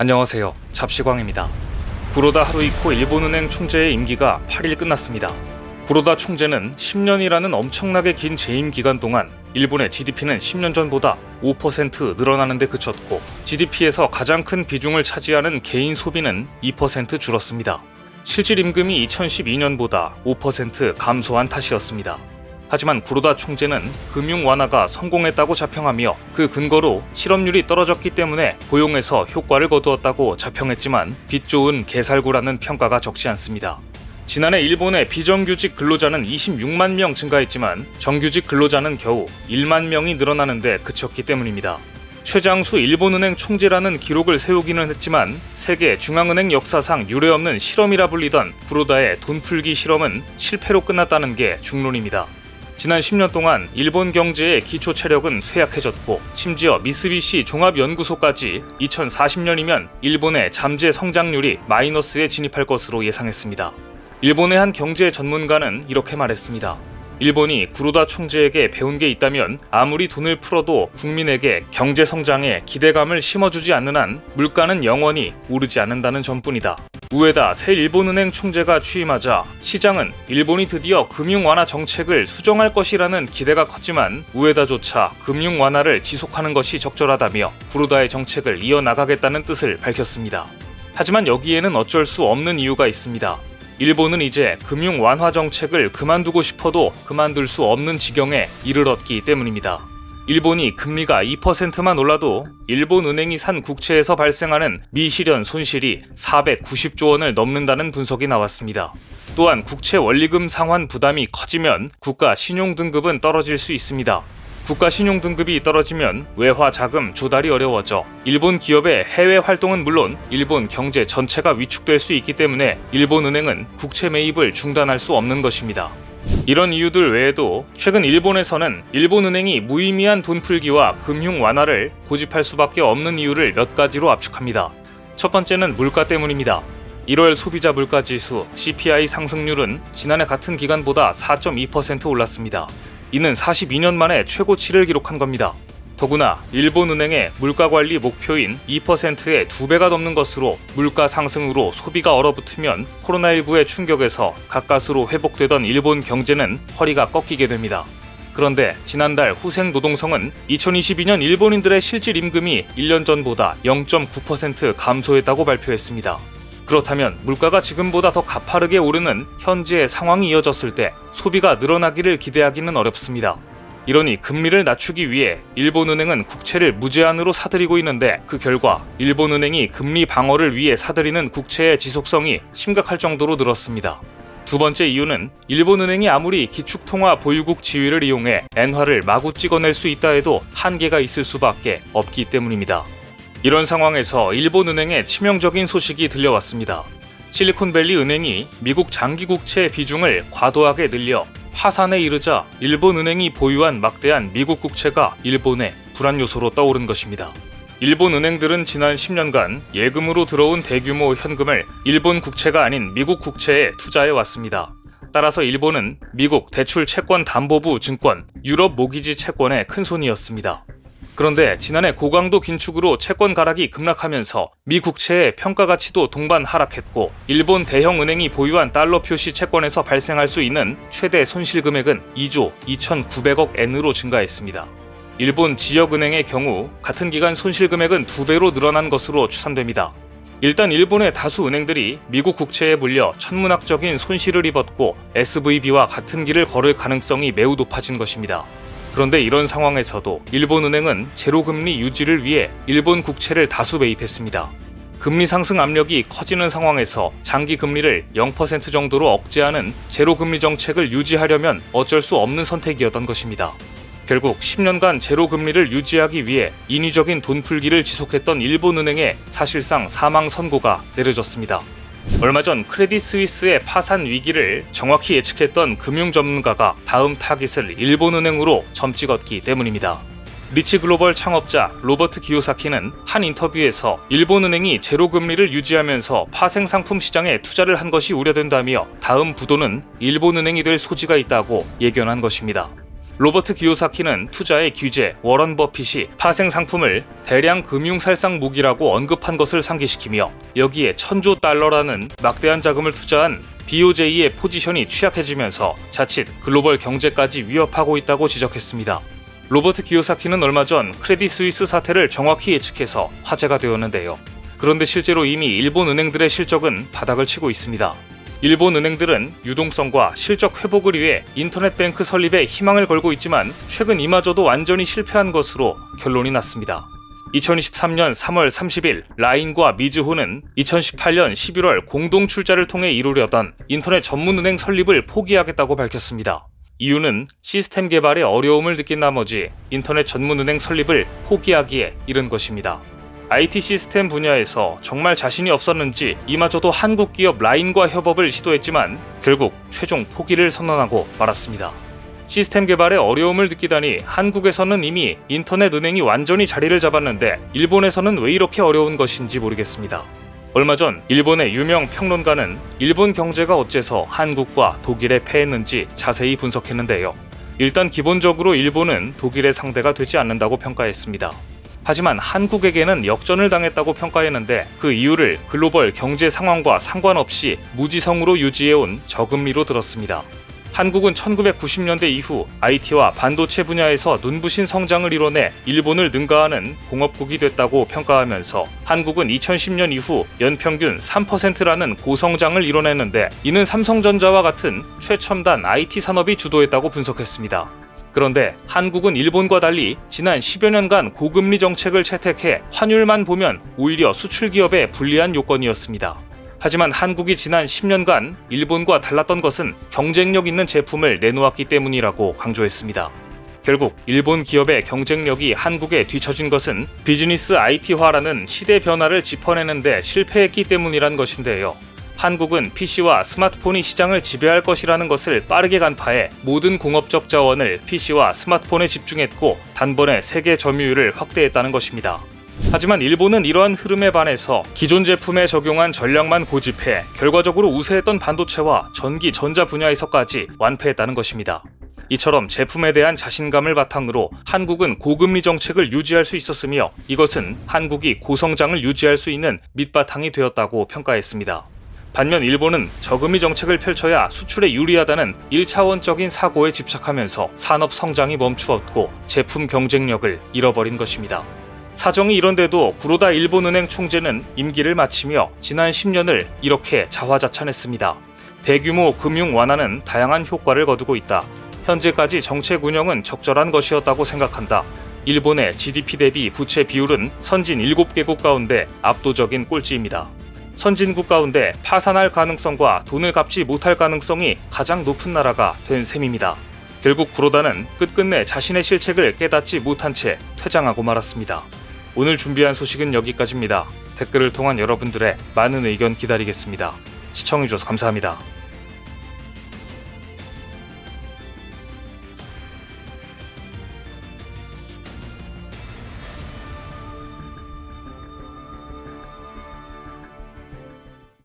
안녕하세요. 잡시광입니다. 구로다 하루이코 일본은행 총재의 임기가 8일 끝났습니다. 구로다 총재는 10년이라는 엄청나게 긴 재임 기간 동안 일본의 GDP는 10년 전보다 5% 늘어나는 데 그쳤고 GDP에서 가장 큰 비중을 차지하는 개인 소비는 2% 줄었습니다. 실질 임금이 2012년보다 5% 감소한 탓이었습니다. 하지만 구로다 총재는 금융 완화가 성공했다고 자평하며 그 근거로 실업률이 떨어졌기 때문에 고용에서 효과를 거두었다고 자평했지만 빛 좋은 개살구라는 평가가 적지 않습니다. 지난해 일본의 비정규직 근로자는 26만 명 증가했지만 정규직 근로자는 겨우 1만 명이 늘어나는데 그쳤기 때문입니다. 최장수 일본은행 총재라는 기록을 세우기는 했지만 세계 중앙은행 역사상 유례없는 실험이라 불리던 구로다의 돈풀기 실험은 실패로 끝났다는 게 중론입니다. 지난 10년 동안 일본 경제의 기초 체력은 쇠약해졌고 심지어 미쓰비시 종합연구소까지 2040년이면 일본의 잠재 성장률이 마이너스에 진입할 것으로 예상했습니다. 일본의 한 경제 전문가는 이렇게 말했습니다. 일본이 구로다 총재에게 배운 게 있다면 아무리 돈을 풀어도 국민에게 경제 성장에 기대감을 심어주지 않는 한 물가는 영원히 오르지 않는다는 점뿐이다. 우에다 새 일본은행 총재가 취임하자 시장은 일본이 드디어 금융 완화 정책을 수정할 것이라는 기대가 컸지만 우에다조차 금융 완화를 지속하는 것이 적절하다며 구로다의 정책을 이어나가겠다는 뜻을 밝혔습니다. 하지만 여기에는 어쩔 수 없는 이유가 있습니다. 일본은 이제 금융 완화 정책을 그만두고 싶어도 그만둘 수 없는 지경에 이르렀기 때문입니다. 일본이 금리가 2%만 올라도 일본은행이 산 국채에서 발생하는 미실현 손실이 490조 원을 넘는다는 분석이 나왔습니다. 또한 국채 원리금 상환 부담이 커지면 국가 신용등급은 떨어질 수 있습니다. 국가 신용등급이 떨어지면 외화 자금 조달이 어려워져 일본 기업의 해외 활동은 물론 일본 경제 전체가 위축될 수 있기 때문에 일본은행은 국채 매입을 중단할 수 없는 것입니다. 이런 이유들 외에도 최근 일본에서는 일본은행이 무의미한 돈풀기와 금융 완화를 고집할 수밖에 없는 이유를 몇 가지로 압축합니다. 첫 번째는 물가 때문입니다. 1월 소비자 물가지수 CPI 상승률은 지난해 같은 기간보다 4.2% 올랐습니다. 이는 42년 만에 최고치를 기록한 겁니다. 더구나 일본은행의 물가관리 목표인 2%의 2배가 넘는 것으로 물가 상승으로 소비가 얼어붙으면 코로나19의 충격에서 가까스로 회복되던 일본 경제는 허리가 꺾이게 됩니다. 그런데 지난달 후생노동성은 2022년 일본인들의 실질 임금이 1년 전보다 0.9% 감소했다고 발표했습니다. 그렇다면 물가가 지금보다 더 가파르게 오르는 현재의 상황이 이어졌을 때 소비가 늘어나기를 기대하기는 어렵습니다. 이러니 금리를 낮추기 위해 일본은행은 국채를 무제한으로 사들이고 있는데 그 결과 일본은행이 금리 방어를 위해 사들이는 국채의 지속성이 심각할 정도로 늘었습니다. 두 번째 이유는 일본은행이 아무리 기축통화 보유국 지위를 이용해 엔화를 마구 찍어낼 수 있다 해도 한계가 있을 수밖에 없기 때문입니다. 이런 상황에서 일본은행에 치명적인 소식이 들려왔습니다. 실리콘밸리 은행이 미국 장기국채 비중을 과도하게 늘려 파산에 이르자 일본은행이 보유한 막대한 미국 국채가 일본의 불안 요소로 떠오른 것입니다. 일본 은행들은 지난 10년간 예금으로 들어온 대규모 현금을 일본 국채가 아닌 미국 국채에 투자해 왔습니다. 따라서 일본은 미국 대출채권담보부 증권, 유럽 모기지 채권의 큰손이었습니다. 그런데 지난해 고강도 긴축으로 채권 가락이 급락하면서 미 국채의 평가 가치도 동반 하락했고 일본 대형 은행이 보유한 달러 표시 채권에서 발생할 수 있는 최대 손실 금액은 2조 2,900억 엔으로 증가했습니다. 일본 지역은행의 경우 같은 기간 손실 금액은 2배로 늘어난 것으로 추산됩니다. 일단 일본의 다수 은행들이 미국 국채에 물려 천문학적인 손실을 입었고 SVB와 같은 길을 걸을 가능성이 매우 높아진 것입니다. 그런데 이런 상황에서도 일본은행은 제로금리 유지를 위해 일본 국채를 다수 매입했습니다. 금리 상승 압력이 커지는 상황에서 장기 금리를 0% 정도로 억제하는 제로금리 정책을 유지하려면 어쩔 수 없는 선택이었던 것입니다. 결국 10년간 제로금리를 유지하기 위해 인위적인 돈풀기를 지속했던 일본은행에 사실상 사망 선고가 내려졌습니다. 얼마 전 크레딧 스위스의 파산 위기를 정확히 예측했던 금융 전문가가 다음 타깃을 일본은행으로 점찍었기 때문입니다. 리치글로벌 창업자 로버트 기요사키는 한 인터뷰에서 일본은행이 제로금리를 유지하면서 파생상품 시장에 투자를 한 것이 우려된다며 다음 부도는 일본은행이 될 소지가 있다고 예견한 것입니다. 로버트 기요사키는 투자의 규제, 워런 버핏이 파생 상품을 대량 금융살상 무기라고 언급한 것을 상기시키며 여기에 1000조 달러라는 막대한 자금을 투자한 BOJ의 포지션이 취약해지면서 자칫 글로벌 경제까지 위협하고 있다고 지적했습니다. 로버트 기요사키는 얼마 전 크레딧 스위스 사태를 정확히 예측해서 화제가 되었는데요. 그런데 실제로 이미 일본 은행들의 실적은 바닥을 치고 있습니다. 일본 은행들은 유동성과 실적 회복을 위해 인터넷 뱅크 설립에 희망을 걸고 있지만 최근 이마저도 완전히 실패한 것으로 결론이 났습니다. 2023년 3월 30일 라인과 미즈호는 2018년 11월 공동 출자를 통해 이루려던 인터넷 전문은행 설립을 포기하겠다고 밝혔습니다. 이유는 시스템 개발에 어려움을 느낀 나머지 인터넷 전문은행 설립을 포기하기에 이른 것입니다. IT 시스템 분야에서 정말 자신이 없었는지 이마저도 한국 기업 라인과 협업을 시도했지만 결국 최종 포기를 선언하고 말았습니다. 시스템 개발에 어려움을 느끼다니 한국에서는 이미 인터넷 은행이 완전히 자리를 잡았는데 일본에서는 왜 이렇게 어려운 것인지 모르겠습니다. 얼마 전 일본의 유명 평론가는 일본 경제가 어째서 한국과 독일에 패했는지 자세히 분석했는데요. 일단 기본적으로 일본은 독일의 상대가 되지 않는다고 평가했습니다. 하지만 한국에게는 역전을 당했다고 평가했는데 그 이유를 글로벌 경제 상황과 상관없이 무지성으로 유지해온 저금리로 들었습니다. 한국은 1990년대 이후 IT와 반도체 분야에서 눈부신 성장을 이뤄내 일본을 능가하는 공업국이 됐다고 평가하면서 한국은 2010년 이후 연평균 3%라는 고성장을 이뤄냈는데 이는 삼성전자와 같은 최첨단 IT 산업이 주도했다고 분석했습니다. 그런데 한국은 일본과 달리 지난 10여 년간 고금리 정책을 채택해 환율만 보면 오히려 수출 기업에 불리한 요건이었습니다. 하지만 한국이 지난 10년간 일본과 달랐던 것은 경쟁력 있는 제품을 내놓았기 때문이라고 강조했습니다. 결국 일본 기업의 경쟁력이 한국에 뒤처진 것은 비즈니스 IT화라는 시대 변화를 짚어내는데 실패했기 때문이란 것인데요. 한국은 PC와 스마트폰이 시장을 지배할 것이라는 것을 빠르게 간파해 모든 공업적 자원을 PC와 스마트폰에 집중했고 단번에 세계 점유율을 확대했다는 것입니다. 하지만 일본은 이러한 흐름에 반해서 기존 제품에 적용한 전략만 고집해 결과적으로 우세했던 반도체와 전기, 전자 분야에서까지 완패했다는 것입니다. 이처럼 제품에 대한 자신감을 바탕으로 한국은 고금리 정책을 유지할 수 있었으며 이것은 한국이 고성장을 유지할 수 있는 밑바탕이 되었다고 평가했습니다. 반면 일본은 저금리 정책을 펼쳐야 수출에 유리하다는 1차원적인 사고에 집착하면서 산업 성장이 멈추었고 제품 경쟁력을 잃어버린 것입니다. 사정이 이런데도 구로다 일본은행 총재는 임기를 마치며 지난 10년을 이렇게 자화자찬했습니다. 대규모 금융 완화는 다양한 효과를 거두고 있다. 현재까지 정책 운영은 적절한 것이었다고 생각한다. 일본의 GDP 대비 부채 비율은 선진 7개국 가운데 압도적인 꼴찌입니다. 선진국 가운데 파산할 가능성과 돈을 갚지 못할 가능성이 가장 높은 나라가 된 셈입니다. 결국 구로다는 끝끝내 자신의 실책을 깨닫지 못한 채 퇴장하고 말았습니다. 오늘 준비한 소식은 여기까지입니다. 댓글을 통한 여러분들의 많은 의견 기다리겠습니다. 시청해주셔서 감사합니다.